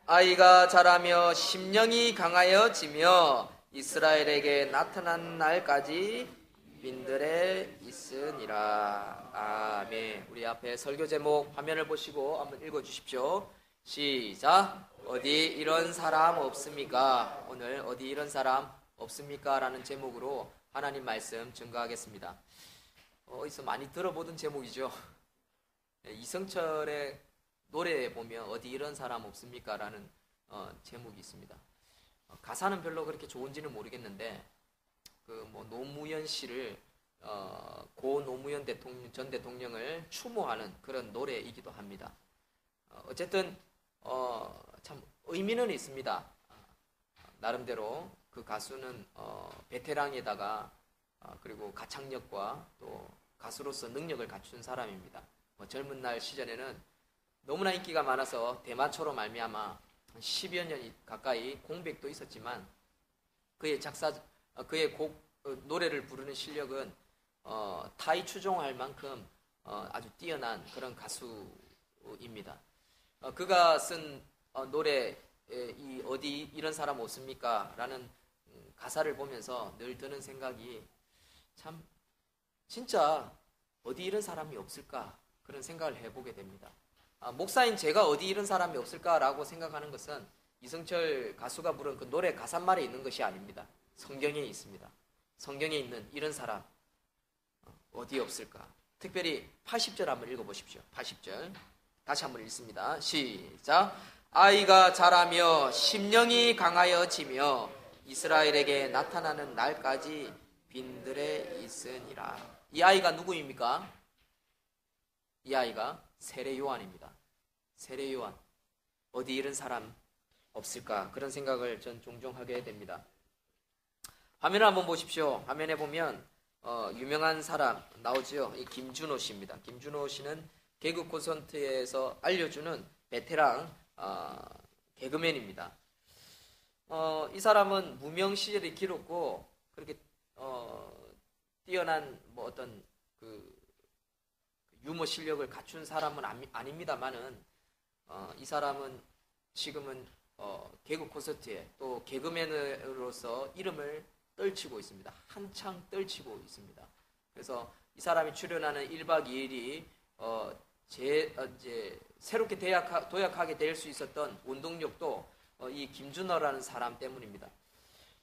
아이가 자라며 심령이 강하여지며 이스라엘에게 나타난 날까지 빈들에 있으니라. 아멘. 우리 앞에 설교 제목 화면을 보시고 한번 읽어주십시오. 시작. 어디 이런 사람 없습니까? 오늘 어디 이런 사람 없습니까? 라는 제목으로 하나님 말씀 증거하겠습니다. 어디서 많이 들어보던 제목이죠. 이성철의 노래에 보면 어디 이런 사람 없습니까? 라는 제목이 있습니다. 가사는 별로 그렇게 좋은지는 모르겠는데 노무현 씨를 고 노무현 전 대통령을 추모하는 그런 노래이기도 합니다. 어쨌든 참 의미는 있습니다. 나름대로 그 가수는 베테랑에다가 그리고 가창력과 또 가수로서 능력을 갖춘 사람입니다. 젊은 날 시절에는 너무나 인기가 많아서 대마초로 말미암아 10여 년 가까이 공백도 있었지만 그의 노래를 부르는 실력은 타이 추종할 만큼 아주 뛰어난 그런 가수입니다. 그가 쓴 노래 이 어디 이런 사람 없습니까? 라는 가사를 보면서 늘 드는 생각이 참 진짜 어디 이런 사람이 없을까? 그런 생각을 해보게 됩니다. 목사인 제가 어디 이런 사람이 없을까라고 생각하는 것은 이성철 가수가 부른 그 노래 가사말에 있는 것이 아닙니다. 성경에 있습니다. 성경에 있는 이런 사람 어디 없을까? 특별히 80절 한번 읽어보십시오. 80절 다시 한번 읽습니다. 시작. 아이가 자라며 심령이 강하여지며 이스라엘에게 나타나는 날까지 빈들에 있으니라. 이 아이가 누구입니까? 이 아이가 세례 요한입니다. 세례 요한. 어디 이런 사람 없을까? 그런 생각을 전 종종 하게 됩니다. 화면을 한번 보십시오. 화면에 보면 유명한 사람 나오죠. 이 김준호 씨입니다. 김준호 씨는 개그 콘서트에서 알려주는 베테랑 개그맨입니다. 이 사람은 무명 시절이 길었고 그렇게 뛰어난 어떤 유머 실력을 갖춘 사람은 아닙니다만은 이 사람은 지금은 개그 콘서트에 또 개그맨으로서 이름을 떨치고 있습니다. 한창 떨치고 있습니다. 그래서 이 사람이 출연하는 1박 2일이 이제 새롭게 도약하게 될 수 있었던 원동력도 이 김준호라는 사람 때문입니다.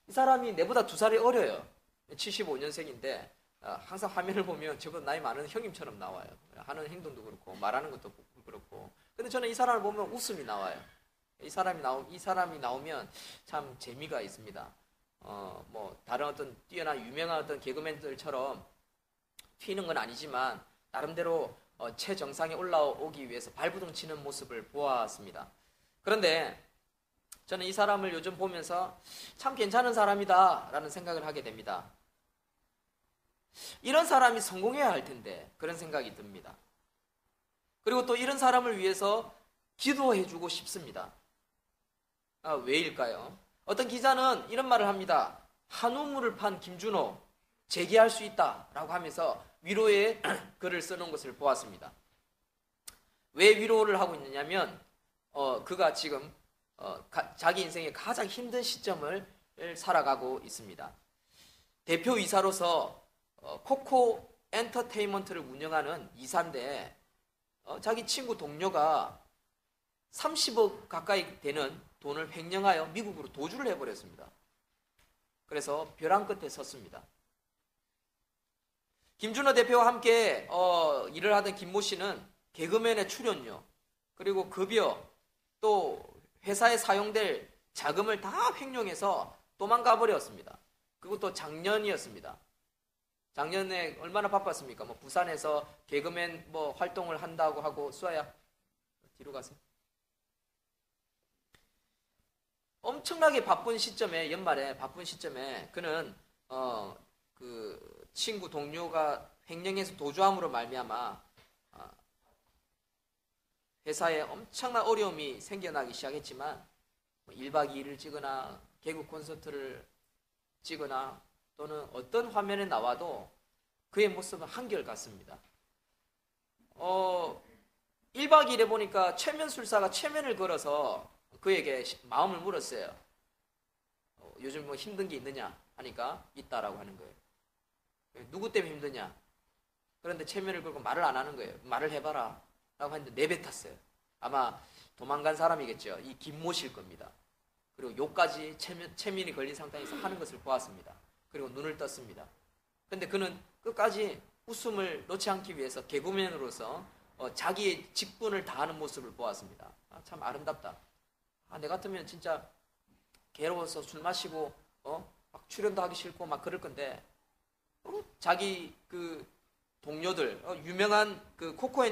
이 사람이 내보다 2살이 어려요. 75년생인데 항상 화면을 보면 저보다 나이 많은 형님처럼 나와요. 하는 행동도 그렇고 말하는 것도 그렇고. 근데 저는 이 사람을 보면 웃음이 나와요. 이 사람이 나오면 참 재미가 있습니다. 다른 어떤 뛰어난 유명한 어떤 개그맨들처럼 튀는 건 아니지만 나름대로 최정상에 올라오기 위해서 발부둥 치는 모습을 보았습니다. 그런데 저는 이 사람을 요즘 보면서 참 괜찮은 사람이다 라는 생각을 하게 됩니다. 이런 사람이 성공해야 할 텐데 그런 생각이 듭니다. 그리고 또 이런 사람을 위해서 기도해주고 싶습니다. 왜일까요? 어떤 기자는 이런 말을 합니다. 한우물을 판 김준호 재기할 수 있다라고 하면서 위로의 글을 써놓은 것을 보았습니다. 왜 위로를 하고 있느냐면 그가 지금 자기 인생의 가장 힘든 시점을 살아가고 있습니다. 대표이사로서 코코 엔터테인먼트를 운영하는 이사인데 자기 친구 동료가 30억 가까이 되는 돈을 횡령하여 미국으로 도주를 해버렸습니다. 그래서 벼랑 끝에 섰습니다. 김준호 대표와 함께 일을 하던 김모 씨는 개그맨의 출연료 그리고 급여 또 회사에 사용될 자금을 다 횡령해서 도망가 버렸습니다. 그것도 작년이었습니다. 작년에 얼마나 바빴습니까? 부산에서 개그맨 활동을 한다고 하고 수아야 뒤로 가세요. 엄청나게 바쁜 시점에 연말에 바쁜 시점에 그는 그 친구 동료가 횡령해서 도주함으로 말미암아 회사에 엄청난 어려움이 생겨나기 시작했지만 1박 2일을 찍거나 개그 콘서트를 찍거나 또는 어떤 화면에 나와도 그의 모습은 한결같습니다. 1박 2일에 보니까 최면술사가 최면을 걸어서 그에게 마음을 물었어요. 요즘 뭐 힘든 게 있느냐 하니까 있다라고 하는 거예요. 누구 때문에 힘드냐? 그런데 체면을 걸고 말을 안 하는 거예요. 말을 해봐라 라고 했는데 내뱉었어요. 아마 도망간 사람이겠죠. 이 김모실 겁니다. 그리고 욕까지 체면이 걸린 상태에서 하는 것을 보았습니다. 그리고 눈을 떴습니다. 근데 그는 끝까지 웃음을 놓지 않기 위해서 개그맨으로서 자기의 직분을 다하는 모습을 보았습니다. 참 아름답다. 내 같으면 진짜 괴로워서 술 마시고 막 출연도 하기 싫고 막 그럴 건데 자기 그 동료들 유명한 그 코코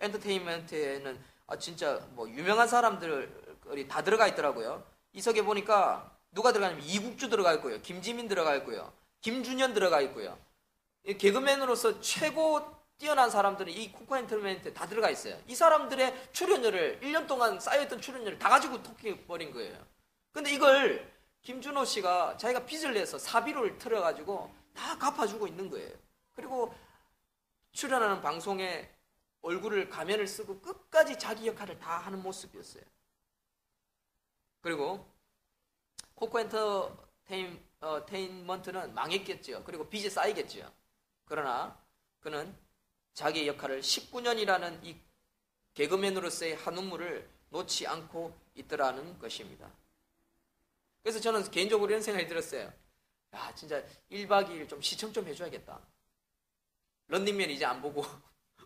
엔터테인먼트에는 진짜 뭐 유명한 사람들이 다 들어가 있더라고요. 이석에 보니까 누가 들어가냐면 이국주 들어가 있고요, 김지민 들어가 있고요, 김준현 들어가 있고요. 개그맨으로서 최고 뛰어난 사람들은 이 코코 엔터테인먼트에 다 들어가 있어요. 이 사람들의 출연료를 1년 동안 쌓여있던 출연료를 다 가지고 토끼버린 거예요. 근데 이걸 김준호 씨가 자기가 빚을 내서 사비를 틀어가지고 다 갚아주고 있는 거예요. 그리고 출연하는 방송에 얼굴을 가면을 쓰고 끝까지 자기 역할을 다 하는 모습이었어요. 그리고 코코 엔터테인먼트는 망했겠죠. 그리고 빚이 쌓이겠죠. 그러나 그는 자기의 역할을 19년이라는 이 개그맨으로서의 한 눈물을 놓지 않고 있더라는 것입니다. 그래서 저는 개인적으로 이런 생각이 들었어요. 야, 진짜 1박 2일 좀 시청 좀 해줘야겠다. 런닝맨 이제 안 보고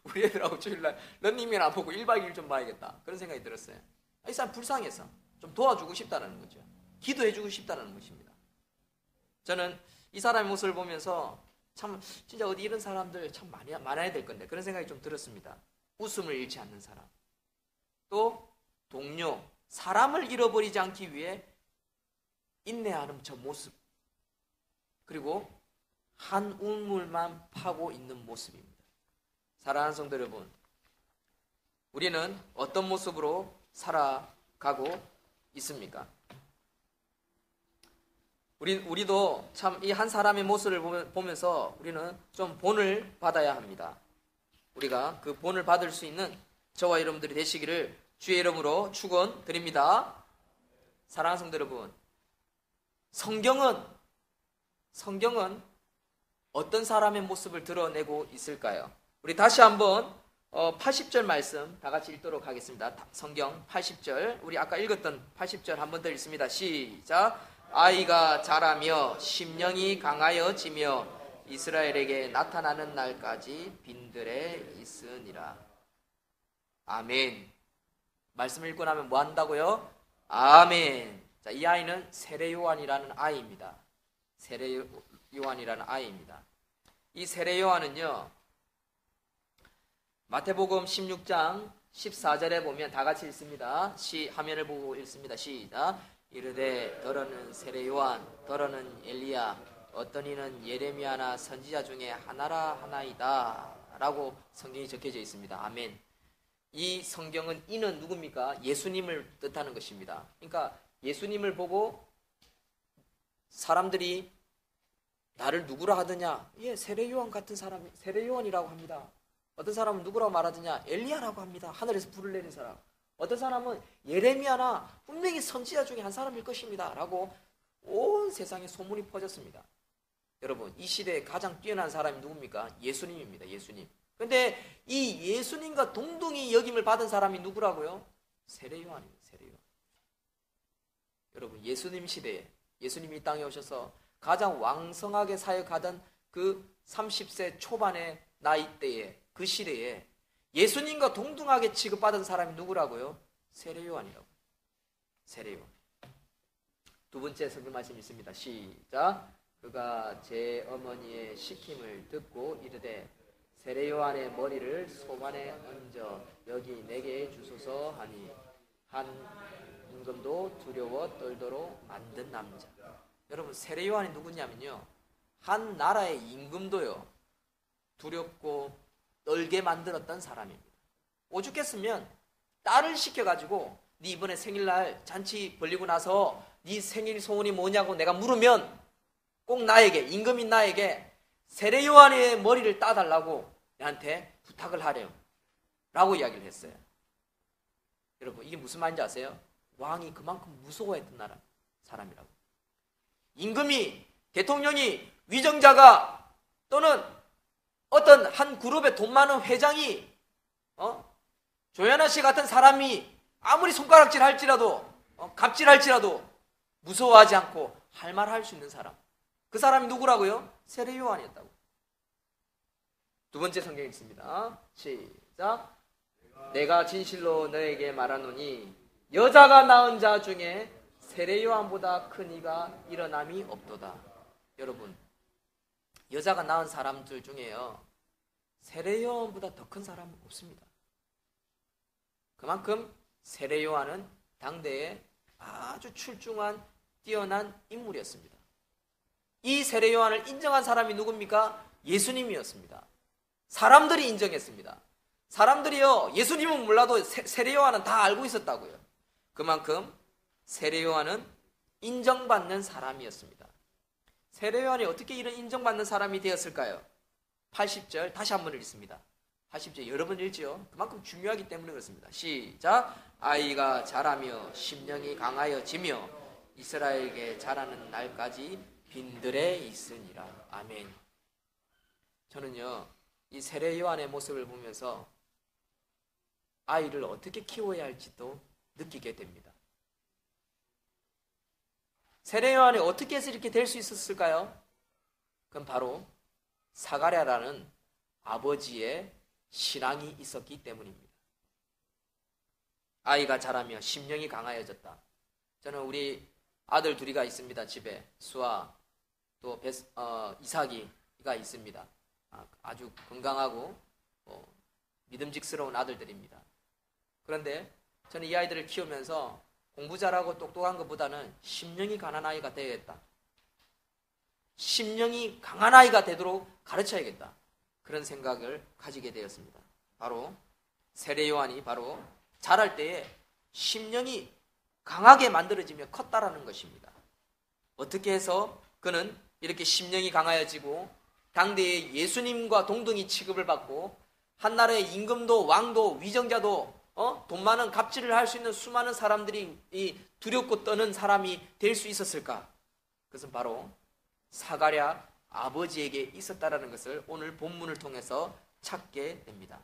우리 애들하고 주일날 런닝맨 안 보고 1박 2일 좀 봐야겠다. 그런 생각이 들었어요. 이 사람 불쌍해서 좀 도와주고 싶다는 거죠. 기도해주고 싶다는 것입니다. 저는 이 사람의 모습을 보면서 참 진짜 어디 이런 사람들 참 많아야 될 건데 그런 생각이 좀 들었습니다. 웃음을 잃지 않는 사람, 또 동료, 사람을 잃어버리지 않기 위해 인내하는 저 모습, 그리고 한 우물만 파고 있는 모습입니다. 사랑하는 성도 여러분, 우리는 어떤 모습으로 살아가고 있습니까? 우리도 참 이 한 사람의 모습을 보면서 우리는 좀 본을 받아야 합니다. 우리가 그 본을 받을 수 있는 저와 여러분들이 되시기를 주의 이름으로 축원드립니다. 사랑하는 성도 여러분, 성경은 어떤 사람의 모습을 드러내고 있을까요? 우리 다시 한번 80절 말씀 다 같이 읽도록 하겠습니다. 성경 80절, 우리 아까 읽었던 80절 한 번 더 읽습니다. 시작. 아이가 자라며 심령이 강하여지며 이스라엘에게 나타나는 날까지 빈들에 있으니라. 아멘. 말씀 읽고 나면 뭐 한다고요? 아멘. 자, 이 아이는 세례 요한이라는 아이입니다. 세례 요한이라는 아이입니다. 이 세례 요한은요, 마태복음 16장 14절에 보면 다 같이 읽습니다. 화면을 보고 읽습니다. 시작. 이르되 더러는 세례 요한, 더러는 엘리야, 어떤 이는 예레미야나 선지자 중에 하나라 하나이다 라고 성경이 적혀져 있습니다. 아멘. 이 성경은 이는 누굽니까? 예수님을 뜻하는 것입니다. 그러니까 예수님을 보고 사람들이 나를 누구라 하더냐? 예, 세례 요한 같은 사람, 세례 요한이라고 합니다. 어떤 사람은 누구라고 말하더냐? 엘리야라고 합니다. 하늘에서 불을 내린 사람. 어떤 사람은 예레미야나 분명히 선지자 중에 한 사람일 것입니다 라고 온 세상에 소문이 퍼졌습니다. 여러분, 이 시대에 가장 뛰어난 사람이 누굽니까? 예수님입니다. 예수님. 근데 이 예수님과 동등히 여김을 받은 사람이 누구라고요? 세례 요한입니다. 세례 요한. 여러분, 예수님 시대에 예수님이 이 땅에 오셔서 가장 왕성하게 사역하던 그 30세 초반의 나이대에, 그 시대에 예수님과 동등하게 취급받은 사람이 누구라고요? 세례 요한이라고. 세례 요한. 두 번째 성경 말씀 있습니다. 시작. 그가 제 어머니의 시킴을 듣고 이르되 세례 요한의 머리를 소반에 얹어 여기 내게 주소서 하니 한 임금도 두려워 떨도록 만든 남자. 여러분, 세례 요한이 누구냐면요, 한 나라의 임금도요 두렵고 떨게 만들었던 사람입니다. 오죽했으면 딸을 시켜가지고 네 이번에 생일날 잔치 벌리고 나서 네 생일 소원이 뭐냐고 내가 물으면 꼭 나에게, 임금인 나에게 세례 요한의 머리를 따달라고 나한테 부탁을 하렴 라고 이야기를 했어요. 여러분, 이게 무슨 말인지 아세요? 왕이 그만큼 무서워했던 사람이라고. 임금이, 대통령이, 위정자가 또는 어떤 한 그룹의 돈 많은 회장이 조현아 씨 같은 사람이 아무리 손가락질 할지라도 갑질할지라도 무서워하지 않고 할 말 할 수 있는 사람, 그 사람이 누구라고요? 세례 요한이었다고. 두 번째 성경에 있습니다. 시작. 내가 진실로 너에게 말하노니 여자가 낳은 자 중에 세례 요한보다 큰 이가 일어남이 없도다. 여러분, 여자가 낳은 사람들 중에요, 세례 요한보다 더 큰 사람은 없습니다. 그만큼 세례 요한은 당대에 아주 출중한 뛰어난 인물이었습니다. 이 세례 요한을 인정한 사람이 누굽니까? 예수님이었습니다. 사람들이 인정했습니다. 사람들이요, 예수님은 몰라도 세례 요한은 다 알고 있었다고요. 그만큼 세례 요한은 인정받는 사람이었습니다. 세례 요한이 어떻게 이런 인정받는 사람이 되었을까요? 80절 다시 한번 읽습니다. 80절 여러분 읽지요? 그만큼 중요하기 때문에 그렇습니다. 시작. 아이가 자라며 심령이 강하여지며 이스라엘에게 자라는 날까지 빈들에 있으니라. 아멘. 저는요, 이 세례 요한의 모습을 보면서 아이를 어떻게 키워야 할지도 느끼게 됩니다. 세례 요한이 어떻게 해서 이렇게 될 수 있었을까요? 그건 바로 사가랴라는 아버지의 신앙이 있었기 때문입니다. 아이가 자라며 심령이 강하여졌다. 저는 우리 아들 둘이가 있습니다. 집에 수아 또 이삭이가 있습니다. 아주 건강하고 믿음직스러운 아들들입니다. 그런데 저는 이 아이들을 키우면서 공부 잘하고 똑똑한 것보다는 심령이 강한 아이가 되어야겠다. 심령이 강한 아이가 되도록 가르쳐야겠다. 그런 생각을 가지게 되었습니다. 바로 세례 요한이 바로 자랄 때에 심령이 강하게 만들어지며 컸다라는 것입니다. 어떻게 해서 그는 이렇게 심령이 강하여지고 당대에 예수님과 동등히 취급을 받고 한나라의 임금도 왕도 위정자도 돈 많은 갑질을 할 수 있는 수많은 사람들이 이 두렵고 떠는 사람이 될 수 있었을까? 그것은 바로 사가랴 아버지에게 있었다라는 것을 오늘 본문을 통해서 찾게 됩니다.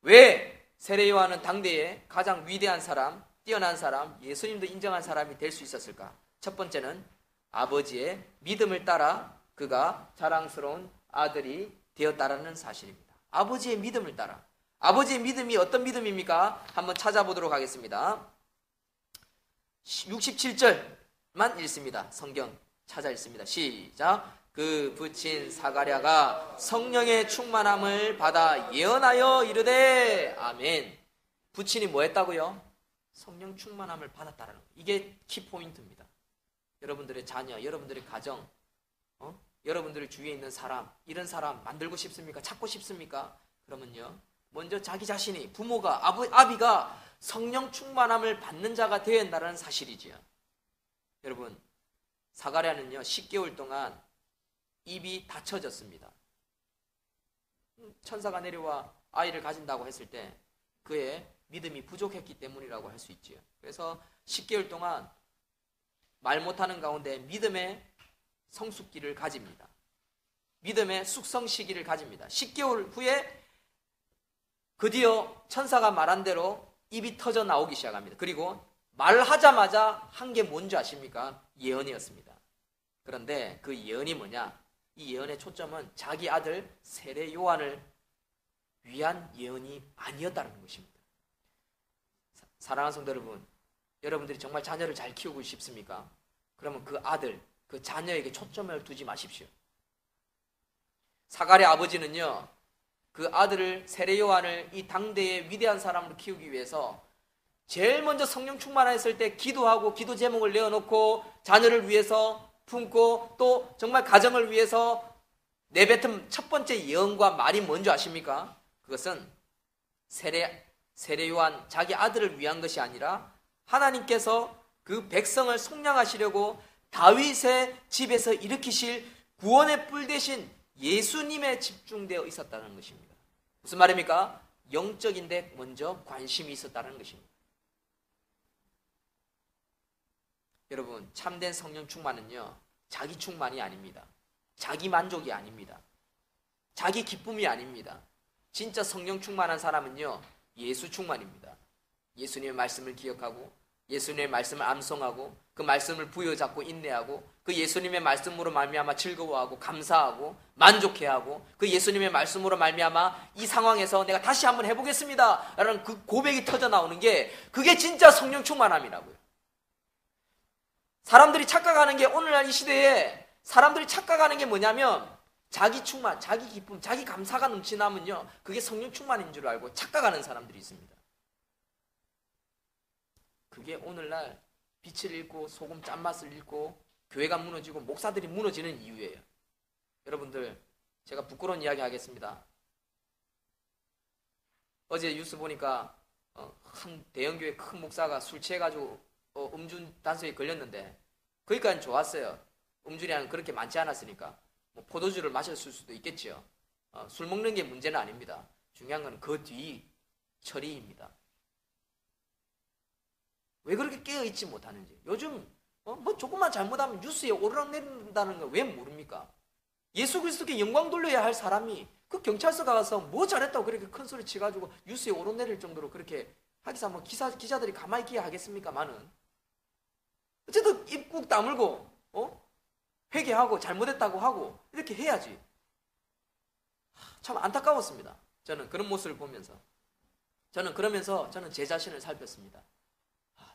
왜 세례 요한은 당대에 가장 위대한 사람, 뛰어난 사람, 예수님도 인정한 사람이 될 수 있었을까? 첫 번째는 아버지의 믿음을 따라 그가 자랑스러운 아들이 되었다라는 사실입니다. 아버지의 믿음을 따라. 아버지의 믿음이 어떤 믿음입니까? 한번 찾아보도록 하겠습니다. 67절만 읽습니다. 성경 찾아 읽습니다. 시작. 그 부친 사가랴가 성령의 충만함을 받아 예언하여 이르되 아멘. 부친이 뭐 했다고요? 성령 충만함을 받았다라는 거. 이게 키포인트입니다. 여러분들의 자녀, 여러분들의 가정, 여러분들의 주위에 있는 사람, 이런 사람 만들고 싶습니까? 찾고 싶습니까? 그러면요, 먼저 자기 자신이, 부모가, 아비가 성령 충만함을 받는 자가 되어야 한다는 사실이지요. 여러분, 사가랴는요 10개월 동안 입이 닫혀졌습니다. 천사가 내려와 아이를 가진다고 했을 때 그의 믿음이 부족했기 때문이라고 할 수 있지요. 그래서 10개월 동안 말 못하는 가운데 믿음의 성숙기를 가집니다. 믿음의 숙성 시기를 가집니다. 10개월 후에 드디어 천사가 말한 대로 입이 터져 나오기 시작합니다. 그리고 말하자마자 한 게 뭔지 아십니까? 예언이었습니다. 그런데 그 예언이 뭐냐? 이 예언의 초점은 자기 아들 세례 요한을 위한 예언이 아니었다는 것입니다. 사랑하는 성도 여러분, 여러분들이 정말 자녀를 잘 키우고 싶습니까? 그러면 그 아들, 그 자녀에게 초점을 두지 마십시오. 사가랴 아버지는요, 그 아들을 세례 요한을 이 당대의 위대한 사람으로 키우기 위해서 제일 먼저 성령 충만했을 때 기도하고 기도 제목을 내어놓고 자녀를 위해서 품고 또 정말 가정을 위해서 내뱉은 첫 번째 예언과 말이 뭔지 아십니까? 그것은 세례 요한 자기 아들을 위한 것이 아니라 하나님께서 그 백성을 속량하시려고 다윗의 집에서 일으키실 구원의 뿔 대신 예수님에 집중되어 있었다는 것입니다. 무슨 말입니까? 영적인데 먼저 관심이 있었다는 것입니다. 여러분, 참된 성령 충만은요, 자기 충만이 아닙니다. 자기 만족이 아닙니다. 자기 기쁨이 아닙니다. 진짜 성령 충만한 사람은요, 예수 충만입니다. 예수님의 말씀을 기억하고 예수님의 말씀을 암송하고 그 말씀을 부여잡고 인내하고 그 예수님의 말씀으로 말미암아 즐거워하고 감사하고 만족해하고 그 예수님의 말씀으로 말미암아 이 상황에서 내가 다시 한번 해보겠습니다 라는 그 고백이 터져 나오는 게, 그게 진짜 성령 충만함이라고요. 사람들이 착각하는 게, 오늘날 이 시대에 사람들이 착각하는 게 뭐냐면, 자기 충만, 자기 기쁨, 자기 감사가 넘치나면요, 그게 성령 충만인 줄 알고 착각하는 사람들이 있습니다. 그게 오늘날 빛을 잃고 소금 짠맛을 잃고 교회가 무너지고 목사들이 무너지는 이유예요. 여러분들, 제가 부끄러운 이야기 하겠습니다. 어제 뉴스 보니까 한 대형교회 큰 목사가 술 취해가지고 음주 단속에 걸렸는데, 거기까지는 좋았어요. 음주량은 그렇게 많지 않았으니까. 뭐 포도주를 마셨을 수도 있겠죠. 술 먹는 게 문제는 아닙니다. 중요한 건 그 뒤 처리입니다. 왜 그렇게 깨어있지 못하는지. 요즘 뭐 조금만 잘못하면 뉴스에 오르락내린다는 걸 왜 모릅니까? 예수 그리스도께 영광 돌려야 할 사람이 그 경찰서 가서 뭐 잘했다고 그렇게 큰 소리 치가지고 뉴스에 오르내릴 정도로 그렇게 하기사 뭐 기자들이 가만히 있게 하겠습니까만은, 어쨌든 입국 다물고 회개하고 잘못했다고 하고 이렇게 해야지. 참 안타까웠습니다. 저는 그런 모습을 보면서, 그러면서 저는 제 자신을 살폈습니다.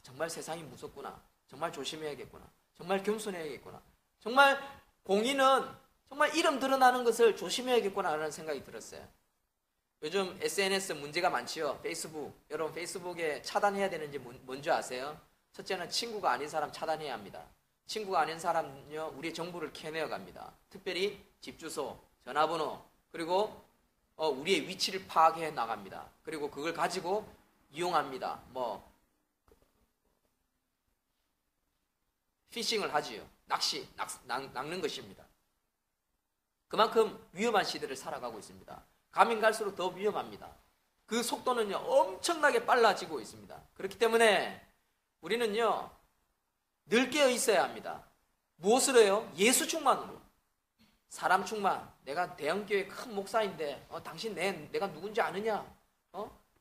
정말 세상이 무섭구나. 정말 조심해야겠구나. 정말 겸손해야겠구나. 정말 공의는 정말 이름 드러나는 것을 조심해야겠구나 라는 생각이 들었어요. 요즘 SNS 문제가 많지요. 페이스북. 여러분, 페이스북에 차단해야 되는지 뭔지 아세요? 첫째는 친구가 아닌 사람 차단해야 합니다. 친구가 아닌 사람은요, 우리의 정보를 캐내어 갑니다. 특별히 집 주소, 전화번호, 그리고 우리의 위치를 파악해 나갑니다. 그리고 그걸 가지고 이용합니다. 뭐 피싱을 하지요. 낚는 것입니다. 그만큼 위험한 시대를 살아가고 있습니다. 가면 갈수록 더 위험합니다. 그 속도는요, 엄청나게 빨라지고 있습니다. 그렇기 때문에 우리는요, 늘 깨어 있어야 합니다. 무엇으로 해요? 예수 충만으로. 사람 충만. 내가 대형교회 큰 목사인데 당신 내가 누군지 아느냐?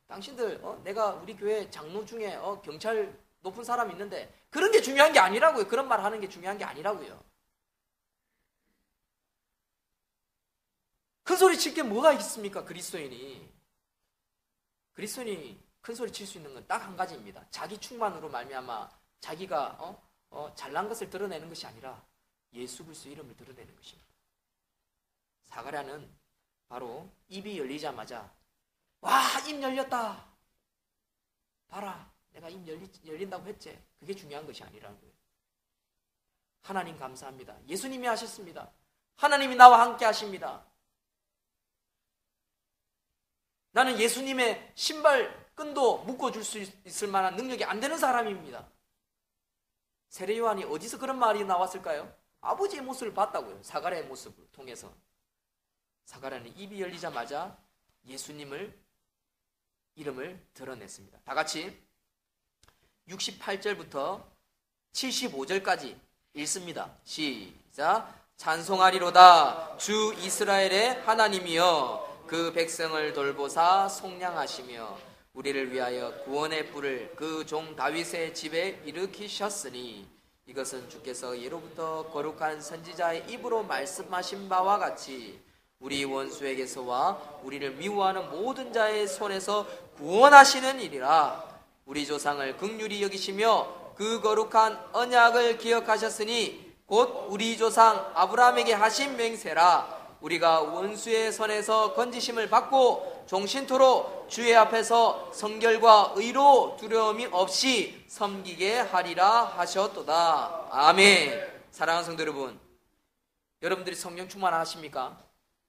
당신들 내가 우리 교회 장로 중에 경찰 높은 사람이 있는데, 그런 게 중요한 게 아니라고요. 그런 말 하는 게 중요한 게 아니라고요. 큰 소리 칠 게 뭐가 있습니까? 그리스도인이 큰 소리 칠 수 있는 건 딱 한 가지입니다. 자기 충만으로 말미암아 자기가 잘난 것을 드러내는 것이 아니라 예수 그리스도 이름을 드러내는 것입니다. 사가랴는 바로 입이 열리자마자, 와, 입 열렸다, 봐라, 내가 입 열린다고 했지. 그게 중요한 것이 아니라고요. 하나님 감사합니다. 예수님이 하셨습니다. 하나님이 나와 함께 하십니다. 나는 예수님의 신발 끈도 묶어줄 수 있을 만한 능력이 안 되는 사람입니다. 세례 요한이 어디서 그런 말이 나왔을까요? 아버지의 모습을 봤다고요. 사가랴의 모습을 통해서. 사가랴는 입이 열리자마자 예수님을 이름을 드러냈습니다. 다 같이 68절부터 75절까지 읽습니다. 시작. 찬송하리로다 주 이스라엘의 하나님이여, 그 백성을 돌보사 속량하시며 우리를 위하여 구원의 뿔을 그 종 다윗의 집에 일으키셨으니, 이것은 주께서 예로부터 거룩한 선지자의 입으로 말씀하신 바와 같이 우리 원수에게서와 우리를 미워하는 모든 자의 손에서 구원하시는 일이라. 우리 조상을 긍휼히 여기시며 그 거룩한 언약을 기억하셨으니 곧 우리 조상 아브라함에게 하신 맹세라. 우리가 원수의 손에서 건지심을 받고 종신토록 주의 앞에서 성결과 의로 두려움이 없이 섬기게 하리라 하셨도다. 아멘. 사랑하는 성도 여러분, 여러분들이 성령 충만하십니까?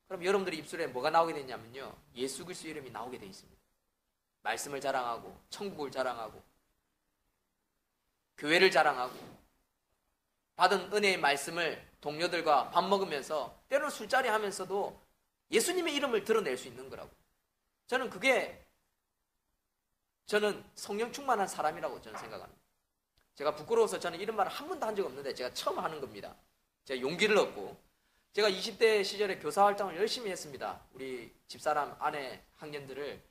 그럼 여러분들의 입술에 뭐가 나오게 되냐면요, 예수 그리스도 이름이 나오게 되어 있습니다. 말씀을 자랑하고 천국을 자랑하고 교회를 자랑하고 받은 은혜의 말씀을 동료들과 밥 먹으면서, 때로는 술자리 하면서도 예수님의 이름을 드러낼 수 있는 거라고. 저는 성령 충만한 사람이라고 저는 생각합니다. 제가 부끄러워서 저는 이런 말을 한 번도 한 적 없는데 제가 처음 하는 겁니다. 제가 용기를 얻고 제가 20대 시절에 교사 활동을 열심히 했습니다. 우리 집사람 아내 학년들을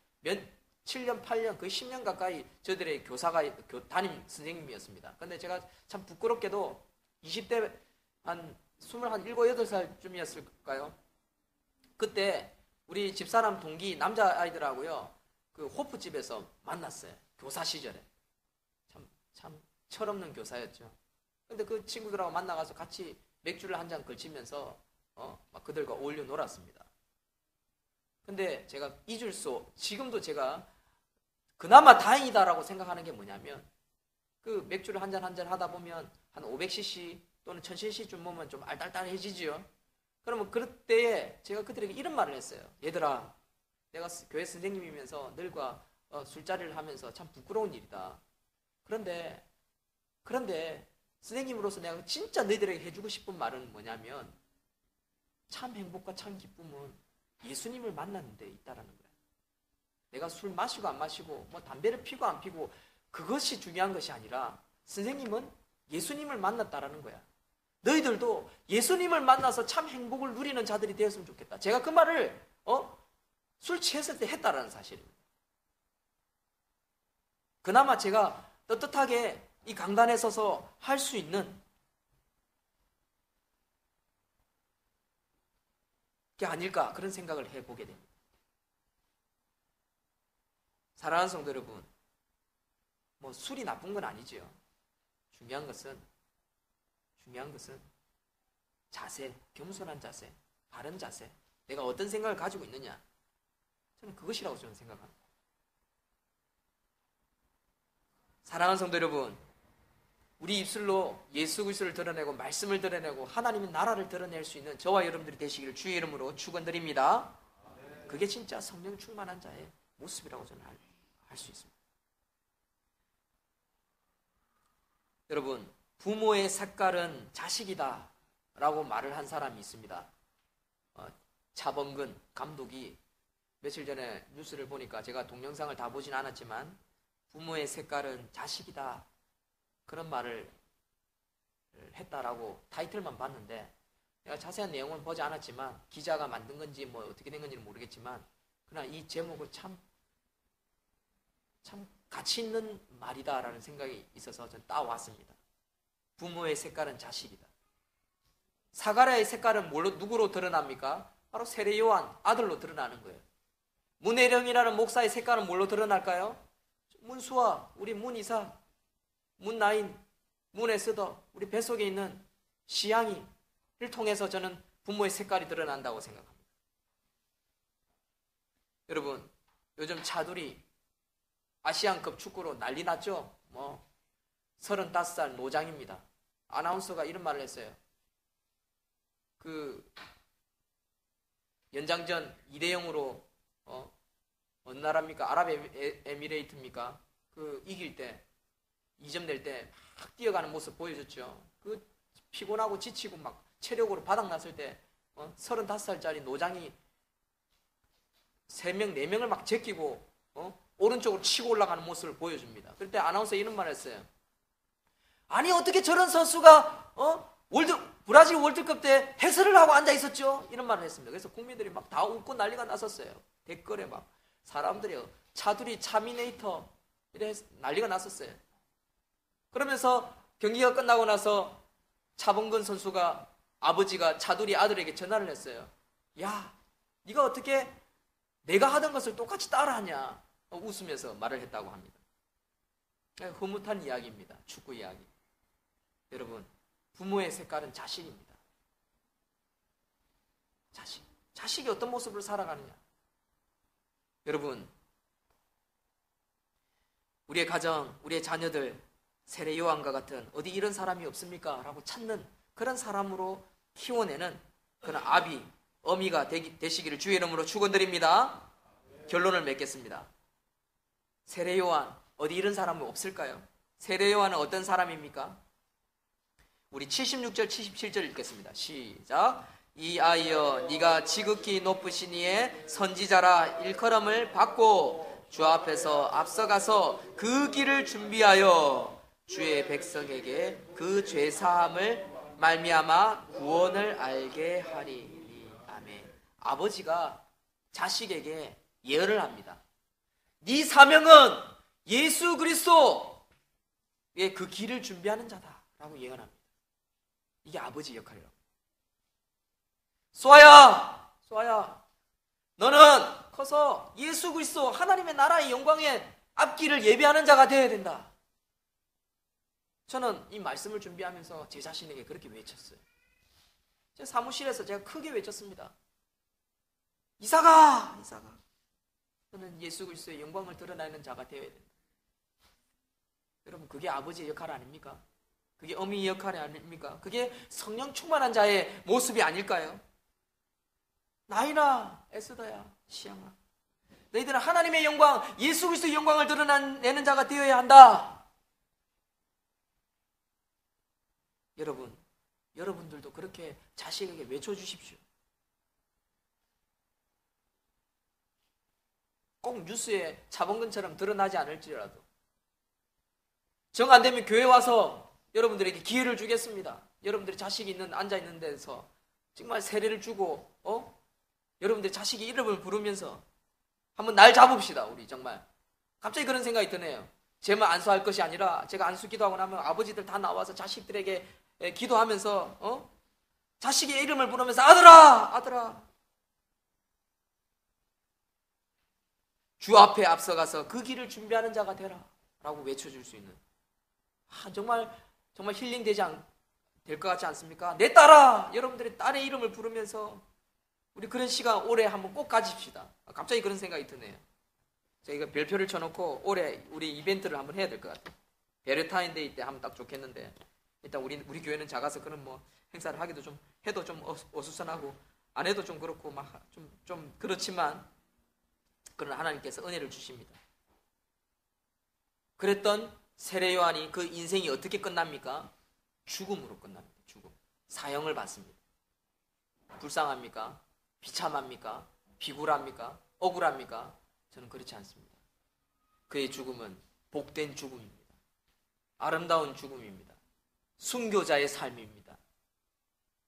7년, 8년, 거의 10년 가까이 저들의 교사가 담임 선생님이었습니다. 근데 제가 참 부끄럽게도 20대 한 27, 8살쯤이었을까요? 그때 우리 집사람 동기 남자아이들하고요, 그 호프집에서 만났어요. 교사 시절에. 참 철없는 교사였죠. 근데 그 친구들하고 만나가서 같이 맥주를 한 잔 걸치면서 막 그들과 어울려 놀았습니다. 근데 제가 지금도 제가 그나마 다행이다라고 생각하는 게 뭐냐면, 그 맥주를 한 잔 하다 보면 한 500cc 또는 1000cc쯤 먹으면 좀 알딸딸해지지요. 그러면 그때에 제가 그들에게 이런 말을 했어요. 얘들아, 내가 교회 선생님이면서 너희과 술자리를 하면서 참 부끄러운 일이다. 그런데 선생님으로서 내가 진짜 너희들에게 해주고 싶은 말은 뭐냐면, 참 행복과 참 기쁨은 예수님을 만나는 데 있다라는 거야. 내가 술 마시고 안 마시고 뭐 담배를 피고 안 피고 그것이 중요한 것이 아니라 선생님은 예수님을 만났다라는 거야. 너희들도 예수님을 만나서 참 행복을 누리는 자들이 되었으면 좋겠다. 제가 그 말을 술 취했을 때 했다라는 사실입니다. 그나마 제가 떳떳하게 이 강단에 서서 할 수 있는 게 아닐까, 그런 생각을 해보게 됩니다. 사랑하는 성도 여러분, 뭐 술이 나쁜 건 아니지요. 중요한 것은 자세, 겸손한 자세, 바른 자세, 내가 어떤 생각을 가지고 있느냐, 저는 그것이라고 저는 생각합니다. 사랑하는 성도 여러분, 우리 입술로 예수 그리스도를 드러내고 말씀을 드러내고 하나님의 나라를 드러낼 수 있는 저와 여러분들이 되시기를 주의 이름으로 축원드립니다. 그게 진짜 성령 충만한 자의 모습이라고 저는 할 수 있습니다. 여러분, 부모의 색깔은 자식이다 라고 말을 한 사람이 있습니다. 차범근 감독이 며칠 전에 뉴스를 보니까, 제가 동영상을 다 보진 않았지만 부모의 색깔은 자식이다, 그런 말을 했다라고 타이틀만 봤는데, 내가 자세한 내용은 보지 않았지만 기자가 만든 건지 뭐 어떻게 된 건지는 모르겠지만, 그러나 이 제목을 참 가치 있는 말이다라는 생각이 있어서 저는 따왔습니다. 부모의 색깔은 자식이다. 사가랴의 색깔은 누구로 드러납니까? 바로 세례 요한 아들로 드러나는 거예요. 문혜령이라는 목사의 색깔은 뭘로 드러날까요? 문수와 우리 문이사, 문나인, 문에스더, 우리 뱃속에 있는 시향이를 통해서 저는 부모의 색깔이 드러난다고 생각합니다. 여러분, 요즘 차두리 아시안컵 축구로 난리 났죠? 35살 노장입니다. 아나운서가 이런 말을 했어요. 그 연장전 2대0으로 어느 나라입니까? 아랍에미레이트입니까? 그 이길 때 2점 낼 때 막 뛰어가는 모습 보여줬죠. 그 피곤하고 지치고 막 체력으로 바닥났을 때 35살짜리 노장이 3명, 4명을 막 제끼고 오른쪽으로 치고 올라가는 모습을 보여줍니다. 그때 아나운서 이런 말을 했어요. 아니, 어떻게 저런 선수가 브라질 월드컵 때 해설을 하고 앉아 있었죠? 이런 말을 했습니다. 그래서 국민들이 막 다 웃고 난리가 났었어요. 댓글에 막 사람들이 차두리 차미네이터 이래 난리가 났었어요. 그러면서 경기가 끝나고 나서 차범근 선수가, 아버지가 차두리 아들에게 전화를 했어요. 야, 네가 어떻게 내가 하던 것을 똑같이 따라하냐, 웃으면서 말을 했다고 합니다. 흐뭇한 이야기입니다. 축구 이야기. 여러분, 부모의 색깔은 자식입니다. 자식이 어떤 모습으로 살아가느냐. 여러분, 우리의 가정, 우리의 자녀들, 세례 요한과 같은 어디 이런 사람이 없습니까? 라고 찾는 그런 사람으로 키워내는 그런 아비, 어미가 되시기를 주의 이름으로 축원드립니다. 결론을 맺겠습니다. 세례 요한, 어디 이런 사람은 없을까요? 세례 요한은 어떤 사람입니까? 우리 76절, 77절 읽겠습니다. 시작. 이 아이여, 네가 지극히 높으신 이의 선지자라 일컬음을 받고 주 앞에서 앞서가서 그 길을 준비하여 주의 백성에게 그 죄사함을 말미암아 구원을 알게 하리니. 아멘. 아버지가 자식에게 예언을 합니다. 네 사명은 예수 그리스도의 그 길을 준비하는 자다라고 예언합니다. 이게 아버지 역할이라고. 쏘아야, 쏘아야, 너는 커서 예수 그리스도 하나님의 나라의 영광의 앞길을 예비하는 자가 되어야 된다. 저는 이 말씀을 준비하면서 제 자신에게 그렇게 외쳤어요. 제 사무실에서 제가 크게 외쳤습니다. 이사가, 이사가, 너는 예수 그리스도의 영광을 드러내는 자가 되어야 된다. 여러분, 그게 아버지의 역할 아닙니까? 그게 어미의 역할이 아닙니까? 그게 성령 충만한 자의 모습이 아닐까요? 나이나 에스더야, 시향아, 너희들은 하나님의 영광, 예수 그리스도의 영광을 드러내는 자가 되어야 한다. 여러분, 여러분들도 그렇게 자식에게 외쳐주십시오. 꼭 뉴스에 자본금처럼 드러나지 않을지라도 정 안 되면 교회 와서 여러분들에게 기회를 주겠습니다. 여러분들이 자식이 앉아있는 데서 정말 세례를 주고 여러분들이 자식이 이름을 부르면서 한번 날 잡읍시다. 우리 정말 갑자기 그런 생각이 드네요. 제만 안수할 것이 아니라 제가 안수 기도하고 나면 아버지들 다 나와서 자식들에게 기도하면서 자식의 이름을 부르면서 아들아, 아들아, 주 앞에 앞서가서 그 길을 준비하는 자가 되라 라고 외쳐줄 수 있는, 정말 힐링되지 될 것 같지 않습니까? 내 딸아, 여러분들의 딸의 이름을 부르면서 우리 그런 시간 올해 한번 꼭 가집시다. 갑자기 그런 생각이 드네요. 저희가 별표를 쳐놓고 올해 우리 이벤트를 한번 해야 될 것 같아요. 베르타인데이 때 하면 딱 좋겠는데, 일단 우리 교회는 작아서 그런 행사를 하기도 해도 좀 어수선하고 안 해도 좀 그렇고 좀 그렇지만, 그런 하나님께서 은혜를 주십니다. 그랬던 세례 요한이 그 인생이 어떻게 끝납니까? 죽음으로 끝납니다. 죽음. 사형을 받습니다. 불쌍합니까? 비참합니까? 비굴합니까? 억울합니까? 저는 그렇지 않습니다. 그의 죽음은 복된 죽음입니다. 아름다운 죽음입니다. 순교자의 삶입니다.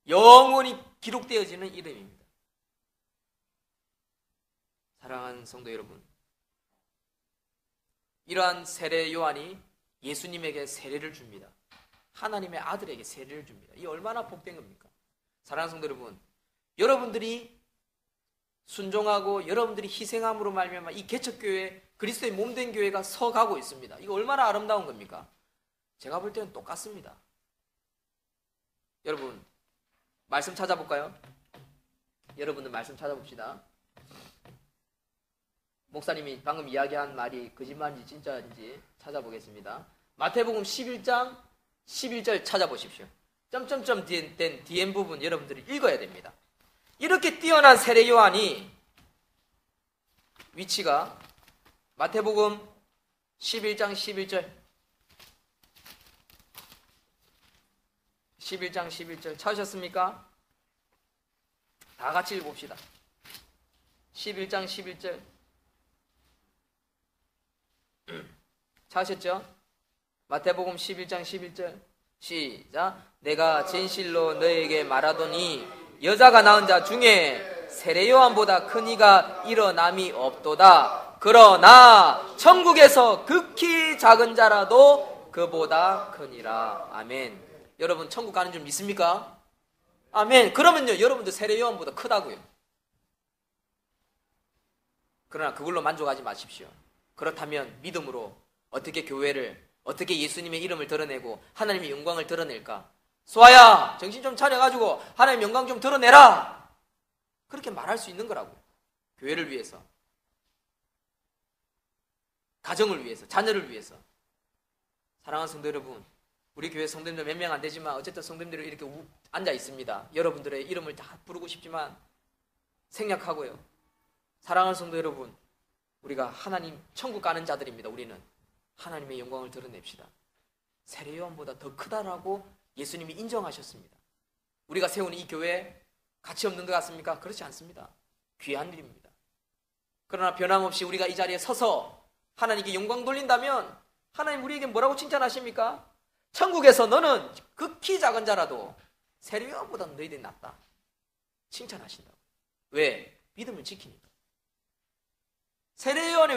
영원히 기록되어지는 이름입니다. 사랑하는 성도 여러분, 이러한 세례 요한이 예수님에게 세례를 줍니다. 하나님의 아들에게 세례를 줍니다. 이 얼마나 복된 겁니까? 사랑하는 성도 여러분, 여러분들이 순종하고 여러분들이 희생함으로 말미암아 이 개척교회, 그리스도의 몸된 교회가 서가고 있습니다. 이거 얼마나 아름다운 겁니까? 제가 볼 때는 똑같습니다. 여러분, 말씀 찾아볼까요? 여러분들 말씀 찾아봅시다. 목사님이 방금 이야기한 말이 거짓말인지 진짜인지 찾아보겠습니다. 마태복음 11장 11절 찾아보십시오. 점점점 된 뒤엔 부분 여러분들이 읽어야 됩니다. 이렇게 뛰어난 세례 요한이 위치가 마태복음 11장 11절 11장 11절 찾으셨습니까? 다 같이 읽어봅시다. 11장 11절 찾으셨죠? 마태복음 11장 11절 시작. 내가 진실로 너에게 말하더니 여자가 낳은 자 중에 세례 요한보다 큰 이가 일어남이 없도다. 그러나 천국에서 극히 작은 자라도 그보다 크니라. 아멘. 여러분 천국 가는 줄 믿습니까? 아멘. 그러면요, 여러분들 세례 요한보다 크다고요. 그러나 그걸로 만족하지 마십시오. 그렇다면 믿음으로 어떻게 교회를, 어떻게 예수님의 이름을 드러내고 하나님의 영광을 드러낼까? 소아야, 정신 좀 차려가지고 하나님의 영광 좀 드러내라, 그렇게 말할 수 있는 거라고. 교회를 위해서, 가정을 위해서, 자녀를 위해서. 사랑하는 성도 여러분, 우리 교회 성도님들 몇 명 안 되지만 어쨌든 성도님들이 이렇게 앉아 있습니다. 여러분들의 이름을 다 부르고 싶지만 생략하고요. 사랑하는 성도 여러분, 우리가 하나님 천국 가는 자들입니다. 우리는 하나님의 영광을 드러냅시다. 세례 요한보다 더 크다라고 예수님이 인정하셨습니다. 우리가 세우는 이 교회 가치 없는 것 같습니까? 그렇지 않습니다. 귀한 일입니다. 그러나 변함없이 우리가 이 자리에 서서 하나님께 영광 돌린다면 하나님 우리에게 뭐라고 칭찬하십니까? 천국에서 너는 극히 작은 자라도 세례요한보다 너희들이 낫다. 칭찬하신다고. 왜? 믿음을 지키니까. 세례요한이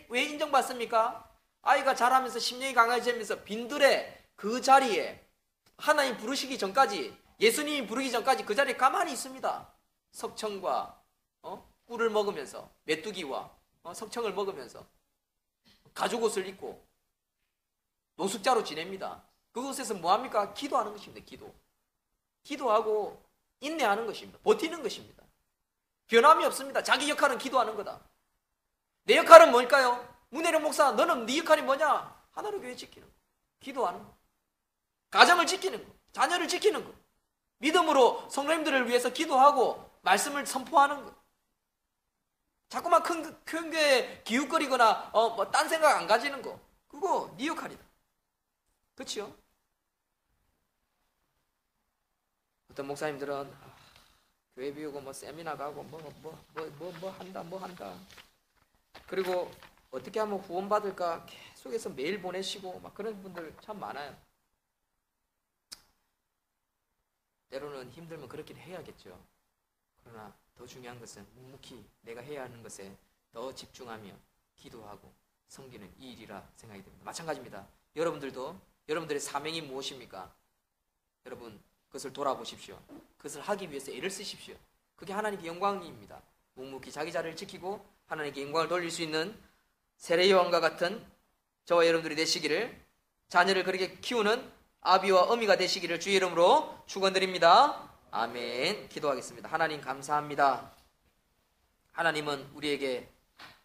왜 인정받습니까? 아이가 자라면서 심령이 강해지면서 빈들의 그 자리에 하나님 부르시기 전까지, 예수님이 부르기 전까지 그 자리에 가만히 있습니다. 석청과 꿀을 먹으면서, 메뚜기와 석청을 먹으면서 가죽옷을 입고 노숙자로 지냅니다. 그곳에서 뭐합니까? 기도하는 것입니다. 기도하고 인내하는 것입니다. 버티는 것입니다. 변함이 없습니다. 자기 역할은 기도하는 거다. 내 역할은 뭘까요? 문혜령 목사, 너는 네 역할이 뭐냐? 하나로 교회 지키는 거, 기도하는 거, 가정을 지키는 거, 자녀를 지키는 거, 믿음으로 성도님들을 위해서 기도하고 말씀을 선포하는 거. 자꾸만 큰 교회에 기웃거리거나 딴 생각 안 가지는 거, 그거 네 역할이다. 그렇지요? 어떤 목사님들은 교회 비우고 세미나 가고 뭐 한다. 그리고 어떻게 하면 후원 받을까 계속해서 메일 보내시고 막 그런 분들 참 많아요. 때로는 힘들면 그렇긴 해야겠죠. 그러나 더 중요한 것은 묵묵히 내가 해야 하는 것에 더 집중하며 기도하고 섬기는 이 일이라 생각이 듭니다. 마찬가지입니다. 여러분들도 여러분들의 사명이 무엇입니까? 여러분 그것을 돌아보십시오. 그것을 하기 위해서 애를 쓰십시오. 그게 하나님께 영광입니다. 묵묵히 자기 자리를 지키고 하나님께 영광을 돌릴 수 있는 세례요한과 같은 저와 여러분들이 되시기를, 자녀를 그렇게 키우는 아비와 어미가 되시기를 주의 이름으로 축원드립니다. 아멘. 기도하겠습니다. 하나님 감사합니다. 하나님은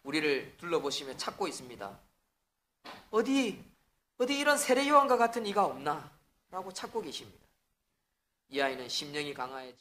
우리를 둘러보시며 찾고 있습니다. 어디 이런 세례요한과 같은 이가 없나? 라고 찾고 계십니다. 이 아이는 심령이 강하여